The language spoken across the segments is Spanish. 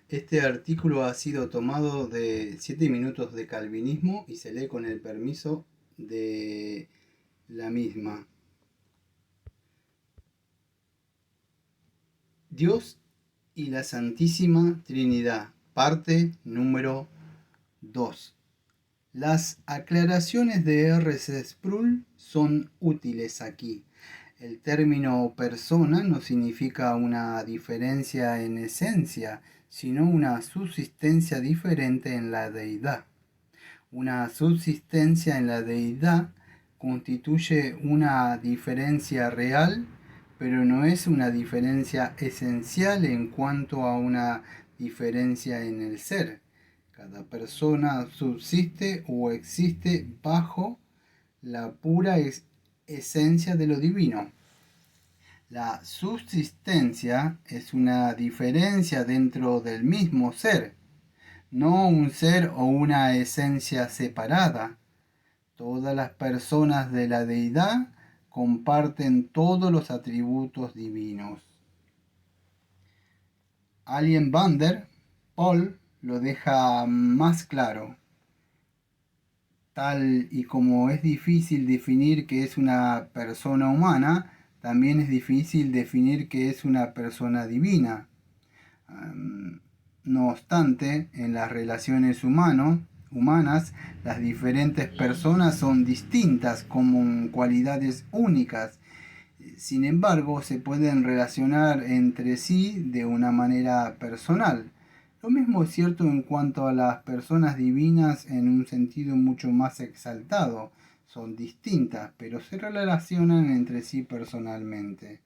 Este artículo ha sido tomado de 7 minutos de calvinismo y se lee con el permiso de la misma. Dios y la Santísima Trinidad, parte número 2. Las aclaraciones de R.C. Sproul son útiles aquí. El término persona no significa una diferencia en esencia, sino una subsistencia diferente en la deidad. Una subsistencia en la deidad constituye una diferencia real, pero no es una diferencia esencial en cuanto a una diferencia en el ser. Cada persona subsiste o existe bajo la pura esencia de lo divino. La subsistencia es una diferencia dentro del mismo ser, no un ser o una esencia separada. Todas las personas de la deidad comparten todos los atributos divinos. Alien Bander, Paul, lo deja más claro. Tal y como es difícil definir qué es una persona humana, también es difícil definir qué es una persona divina. No obstante, en las relaciones humanas, las diferentes personas son distintas como cualidades únicas. Sin embargo, se pueden relacionar entre sí de una manera personal. Lo mismo es cierto en cuanto a las personas divinas en un sentido mucho más exaltado. Son distintas, pero se relacionan entre sí personalmente.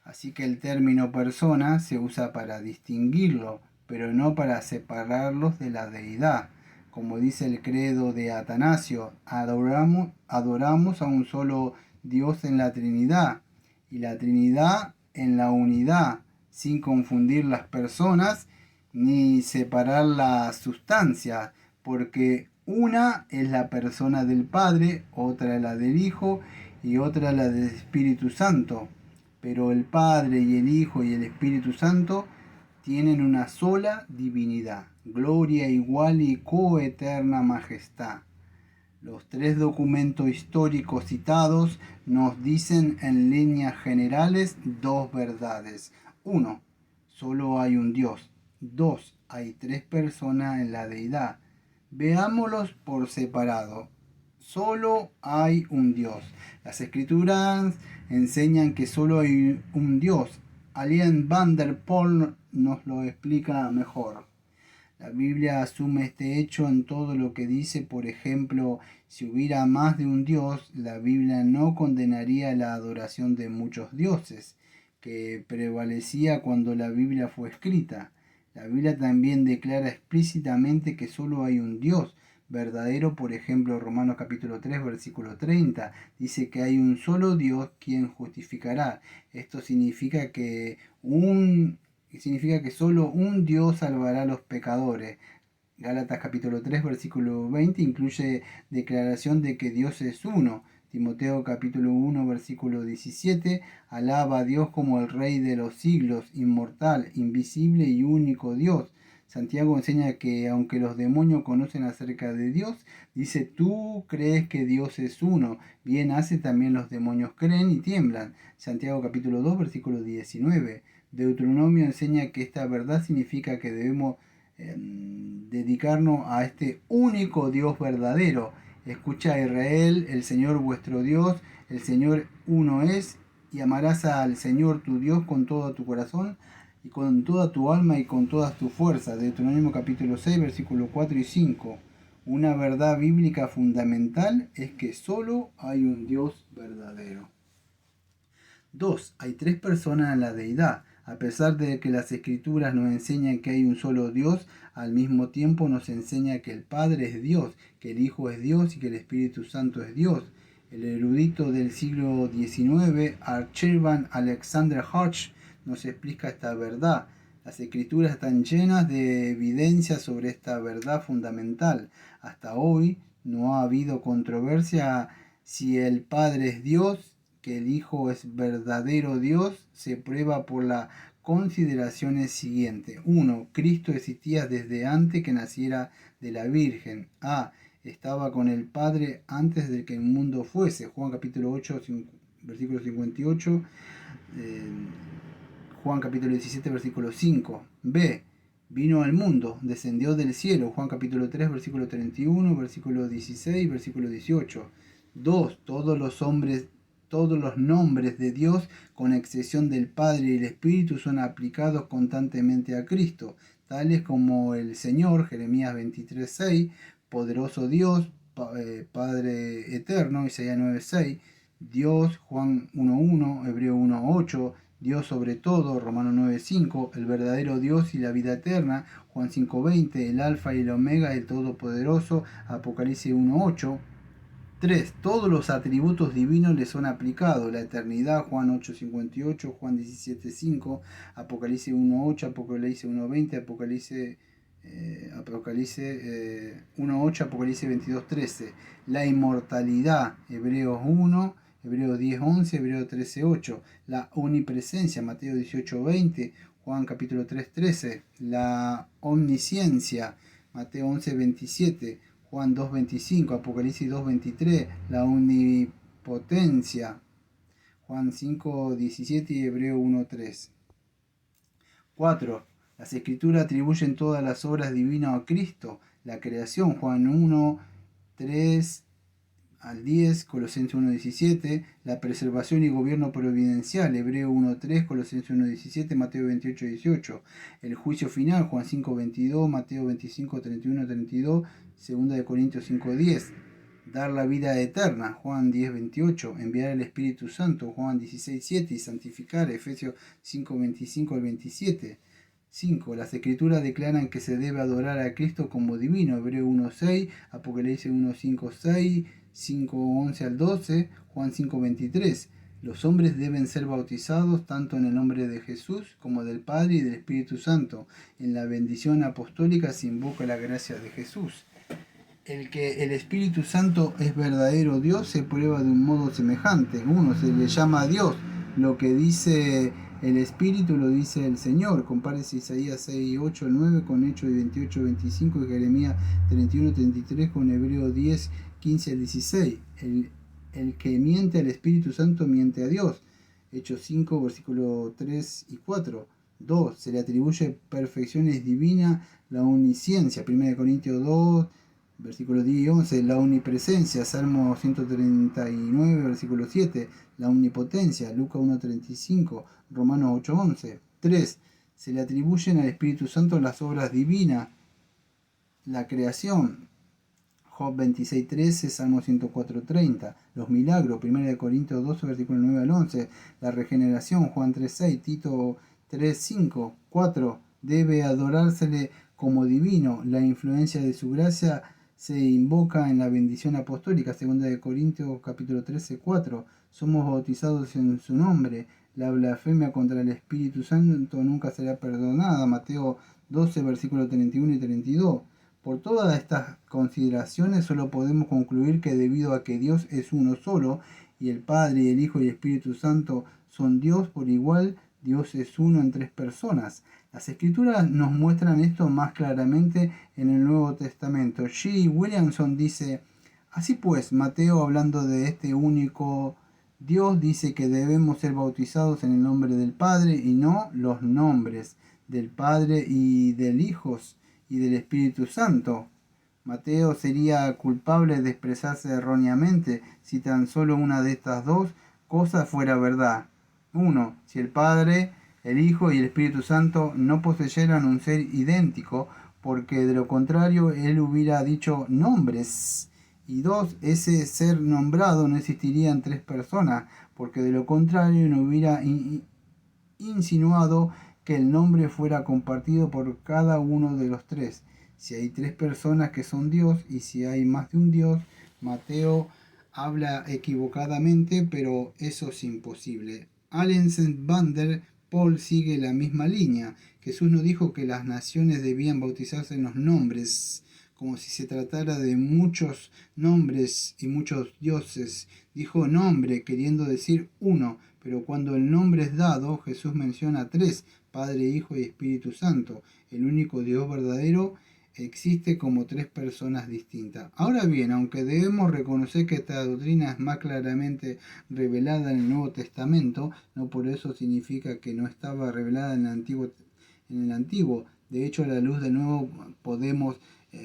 Así que el término persona se usa para distinguirlo, pero no para separarlos de la deidad. Como dice el credo de Atanasio, adoramos a un solo Dios en la Trinidad, y la Trinidad en la unidad, sin confundir las personas ni separar la sustancia, porque una es la persona del Padre, otra la del Hijo y otra la del Espíritu Santo. Pero el Padre y el Hijo y el Espíritu Santo tienen una sola divinidad, gloria igual y coeterna majestad. Los tres documentos históricos citados nos dicen en líneas generales dos verdades. 1. Solo hay un Dios. 2. Hay tres personas en la deidad. Veámoslos por separado. Solo hay un Dios. Las escrituras enseñan que solo hay un Dios. Alien van der Pol nos lo explica mejor. La Biblia asume este hecho en todo lo que dice. Por ejemplo, si hubiera más de un Dios, la Biblia no condenaría la adoración de muchos dioses, que prevalecía cuando la Biblia fue escrita. La Biblia también declara explícitamente que solo hay un Dios verdadero. Por ejemplo, Romanos capítulo 3, versículo 30, dice que hay un solo Dios quien justificará. Esto significa que solo un Dios salvará a los pecadores. Gálatas capítulo 3, versículo 20 incluye declaración de que Dios es uno. Timoteo capítulo 1, versículo 17, alaba a Dios como el Rey de los siglos, inmortal, invisible y único Dios. Santiago enseña que aunque los demonios conocen acerca de Dios, dice, tú crees que Dios es uno. Bien hace, también los demonios creen y tiemblan. Santiago capítulo 2, versículo 19. Deuteronomio enseña que esta verdad significa que debemos dedicarnos a este único Dios verdadero. Escucha a Israel, el Señor vuestro Dios, el Señor uno es, y amarás al Señor tu Dios con todo tu corazón y con toda tu alma y con todas tus fuerzas. Deuteronomio capítulo 6, versículos 4 y 5. Una verdad bíblica fundamental es que solo hay un Dios verdadero. 2. Hay tres personas en la deidad. A pesar de que las escrituras nos enseñan que hay un solo Dios, al mismo tiempo nos enseña que el Padre es Dios, que el Hijo es Dios y que el Espíritu Santo es Dios. El erudito del siglo XIX, Archibald Alexander Hodge, nos explica esta verdad. Las escrituras están llenas de evidencias sobre esta verdad fundamental. Hasta hoy no ha habido controversia si el Padre es Dios, que el Hijo es verdadero Dios, se prueba por la consideraciones siguientes. 1. Cristo existía desde antes que naciera de la Virgen. A. Estaba con el Padre antes de que el mundo fuese. Juan capítulo 8, versículo 58. Juan capítulo 17, versículo 5. B. Vino al mundo, descendió del cielo. Juan capítulo 3, versículo 31, versículo 16, versículo 18. 2. Todos los nombres de Dios, con excepción del Padre y el Espíritu, son aplicados constantemente a Cristo, tales como el Señor, Jeremías 23:6, poderoso Dios, Padre eterno, Isaías 9:6, Dios, Juan 1:1, Hebreo 1:8, Dios sobre todo, Romanos 9:5, el verdadero Dios y la vida eterna, Juan 5:20, el Alfa y el Omega, el Todopoderoso, Apocalipsis 1:8. 3. Todos los atributos divinos le son aplicados. La eternidad, Juan 8:58, Juan 17:5, Apocalipsis 1:8, Apocalipsis 1:20, Apocalipsis 1:8, Apocalipsis 22:13. La inmortalidad, Hebreos 1, Hebreos 10:11, Hebreos 13:8. La omnipresencia, Mateo 18:20, Juan capítulo 3:13. La omnisciencia, Mateo 11:27. Juan 2:25, Apocalipsis 2:23, la omnipotencia, Juan 5:17 y Hebreo 1:3. 4. Las escrituras atribuyen todas las obras divinas a Cristo. La creación, Juan 1:3 al 10, Colosenses 1:17, la preservación y gobierno providencial, Hebreo 1:3, Colosenses 1:17, Mateo 28:18, el juicio final, Juan 5:22, Mateo 25:31-32, 2 Corintios 5:10, dar la vida eterna, Juan 10:28, enviar el Espíritu Santo, Juan 16:7, y santificar, Efesios 5:25 al 27. 5. Las escrituras declaran que se debe adorar a Cristo como divino, Hebreo 1:6, Apocalipsis 1:5-6, 5:11 al 12, Juan 5:23. Los hombres deben ser bautizados tanto en el nombre de Jesús como del Padre y del Espíritu Santo. En la bendición apostólica se invoca la gracia de Jesús. El que el Espíritu Santo es verdadero Dios se prueba de un modo semejante. 1. Se le llama a Dios. Lo que dice el Espíritu lo dice el Señor. Compárese Isaías 6:8-9 con Hechos 28-25 y Jeremías 31-33 con Hebreo 10:15-16. El que miente al Espíritu Santo miente a Dios. Hechos 5, versículos 3 y 4. 2. Se le atribuye perfecciones divinas, la omnisciencia. 1 Corintios 2, versículos 10 y 11. La omnipresencia. Salmo 139, versículo 7. La omnipotencia. Lucas 1:35. Romanos 8:11. 3. Se le atribuyen al Espíritu Santo las obras divinas, la creación. Job 26:13, Salmo 104:30. Los milagros, 1 Corintios 12, versículo 9 al 11. La regeneración, Juan 3:6, Tito 3:5. 4. Debe adorársele como divino. La influencia de su gracia se invoca en la bendición apostólica, 2 Corintios capítulo 13:4. Somos bautizados en su nombre. La blasfemia contra el Espíritu Santo nunca será perdonada, Mateo 12, versículos 31 y 32. Por todas estas consideraciones solo podemos concluir que debido a que Dios es uno solo, y el Padre, y el Hijo y el Espíritu Santo son Dios por igual, Dios es uno en tres personas. Las Escrituras nos muestran esto más claramente en el Nuevo Testamento. G. Williamson dice: así pues, Mateo, hablando de este único Dios, dice que debemos ser bautizados en el nombre del Padre y no los nombres del Padre y del Hijo y del Espíritu Santo. Mateo sería culpable de expresarse erróneamente si tan solo una de estas dos cosas fuera verdad. 1. Si el Padre, el Hijo y el Espíritu Santo no poseyeran un ser idéntico, porque de lo contrario él hubiera dicho nombres. Y 2. Ese ser nombrado no existiría en tres personas, porque de lo contrario no hubiera insinuado que el nombre fuera compartido por cada uno de los tres. Si hay tres personas que son Dios y si hay más de un Dios, Mateo habla equivocadamente, pero eso es imposible. Allen van der Poel sigue la misma línea. Jesús no dijo que las naciones debían bautizarse en los nombres, como si se tratara de muchos nombres y muchos dioses. Dijo nombre, queriendo decir uno, pero cuando el nombre es dado, Jesús menciona tres, Padre, Hijo y Espíritu Santo. El único Dios verdadero existe como tres personas distintas. Ahora bien, aunque debemos reconocer que esta doctrina es más claramente revelada en el Nuevo Testamento, no por eso significa que no estaba revelada en el Antiguo. De hecho, a la luz del Nuevo podemos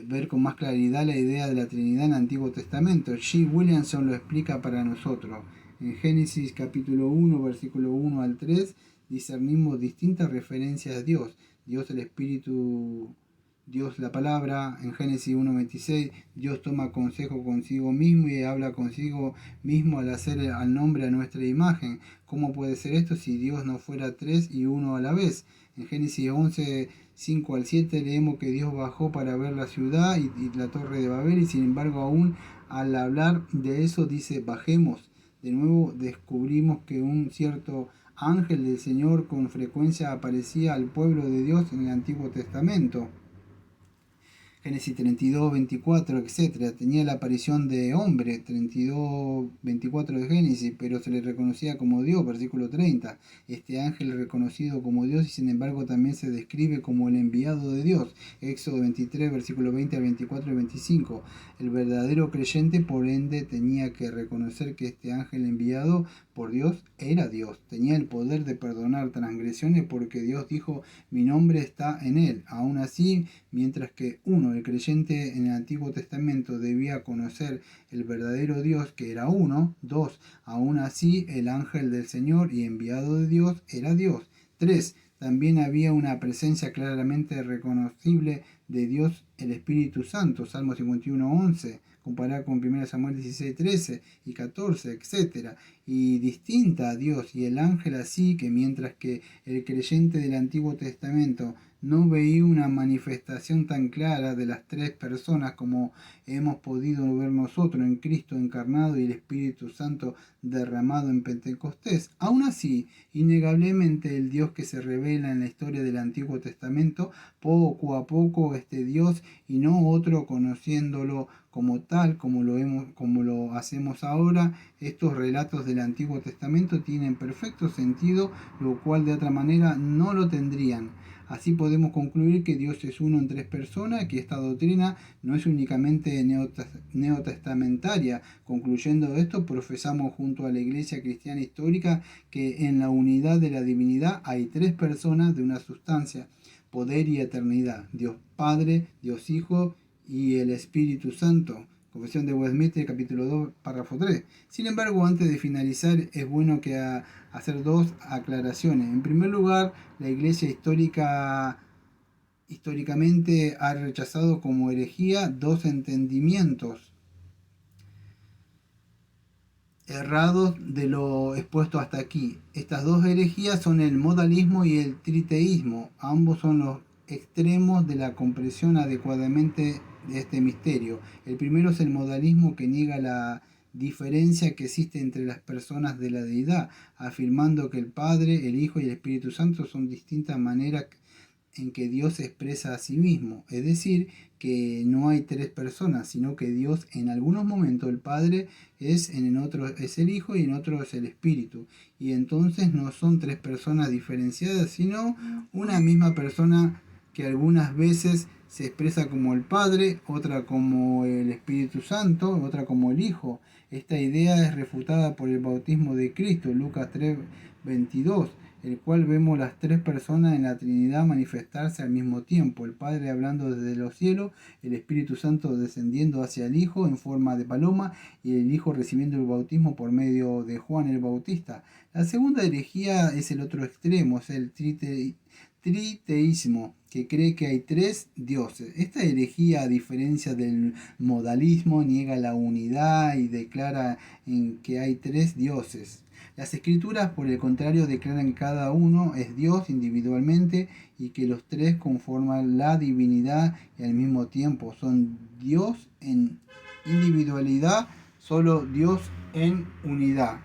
ver con más claridad la idea de la Trinidad en el Antiguo Testamento. G. Williamson lo explica para nosotros. En Génesis capítulo 1, versículo 1 al 3, discernimos distintas referencias a Dios. Dios el Espíritu, Dios la palabra. En Génesis 1:26, Dios toma consejo consigo mismo y habla consigo mismo al hacer al nombre a nuestra imagen. ¿Cómo puede ser esto si Dios no fuera tres y uno a la vez? En Génesis 11, 5 al 7 leemos que Dios bajó para ver la ciudad y la torre de Babel, y sin embargo aún al hablar de eso dice bajemos. De nuevo descubrimos que un cierto ángel del Señor con frecuencia aparecía al pueblo de Dios en el Antiguo Testamento. Génesis 32, 24, etc. Tenía la aparición de hombre, 32, 24 de Génesis, pero se le reconocía como Dios, versículo 30. Este ángel reconocido como Dios y sin embargo también se describe como el enviado de Dios, Éxodo 23, versículo 20 al 24 y 25. El verdadero creyente, por ende, tenía que reconocer que este ángel enviado por Dios era Dios. Tenía el poder de perdonar transgresiones porque Dios dijo, mi nombre está en él. Aún así, mientras que uno, el creyente en el Antiguo Testamento, debía conocer el verdadero Dios, que era uno. 2. Aún así, el ángel del Señor y enviado de Dios era Dios. 3. También había una presencia claramente reconocible de Dios, el Espíritu Santo, Salmo 51, 11, comparada con 1 Samuel 16, 13 y 14, etc. Y distinta a Dios y el ángel, así que mientras que el creyente del Antiguo Testamento no veía una manifestación tan clara de las tres personas como hemos podido ver nosotros en Cristo encarnado y el Espíritu Santo derramado en Pentecostés. Aún así, innegablemente el Dios que se revela en la historia del Antiguo Testamento, poco a poco este Dios y no otro, conociéndolo como tal, como lo hacemos ahora, estos relatos del Antiguo Testamento tienen perfecto sentido, lo cual de otra manera no lo tendrían. Así podemos concluir que Dios es uno en tres personas, que esta doctrina no es únicamente neotestamentaria. Concluyendo esto, profesamos junto a la Iglesia Cristiana Histórica que en la unidad de la divinidad hay tres personas de una sustancia, poder y eternidad: Dios Padre, Dios Hijo y el Espíritu Santo. Confesión de Westminster, capítulo 2, párrafo 3. Sin embargo, antes de finalizar, es bueno que hacer dos aclaraciones. En primer lugar, la Iglesia históricamente ha rechazado como herejía dos entendimientos errados de lo expuesto hasta aquí. Estas dos herejías son el modalismo y el triteísmo. Ambos son los extremos de la comprensión adecuadamente de este misterio. El primero es el modalismo, que niega la diferencia que existe entre las personas de la deidad, afirmando que el Padre, el Hijo y el Espíritu Santo son distintas maneras en que Dios se expresa a sí mismo. Es decir, que no hay tres personas, sino que Dios en algunos momentos el Padre es, en otro es el Hijo y en otro es el Espíritu. Y entonces no son tres personas diferenciadas, sino una misma persona que algunas veces se expresa como el Padre, otra como el Espíritu Santo, otra como el Hijo. Esta idea es refutada por el bautismo de Cristo, Lucas 3:22, el cual vemos las tres personas en la Trinidad manifestarse al mismo tiempo: el Padre hablando desde los cielos, el Espíritu Santo descendiendo hacia el Hijo en forma de paloma y el Hijo recibiendo el bautismo por medio de Juan el Bautista. La segunda herejía es el otro extremo, es el triteísmo, que cree que hay tres dioses. Esta herejía, a diferencia del modalismo, niega la unidad y declara en que hay tres dioses. Las escrituras, por el contrario, declaran que cada uno es Dios individualmente y que los tres conforman la divinidad y al mismo tiempo son Dios en individualidad, solo Dios en unidad.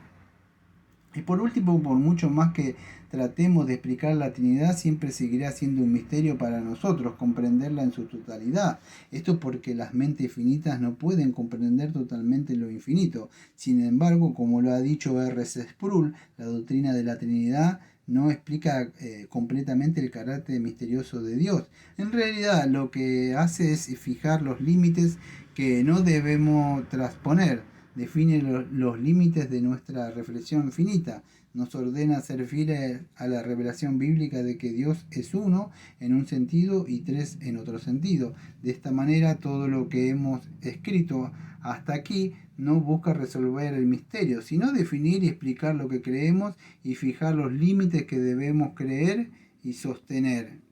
Y por último, por mucho más que tratemos de explicar la Trinidad, siempre seguirá siendo un misterio para nosotros comprenderla en su totalidad. Esto porque las mentes finitas no pueden comprender totalmente lo infinito. Sin embargo, como lo ha dicho R.C. Sproul, la doctrina de la Trinidad no explica completamente el carácter misterioso de Dios. En realidad lo que hace es fijar los límites que no debemos trasponer, define los límites de nuestra reflexión finita, nos ordena ser fieles a la revelación bíblica de que Dios es uno en un sentido y tres en otro sentido. De esta manera todo lo que hemos escrito hasta aquí no busca resolver el misterio, sino definir y explicar lo que creemos y fijar los límites que debemos creer y sostener.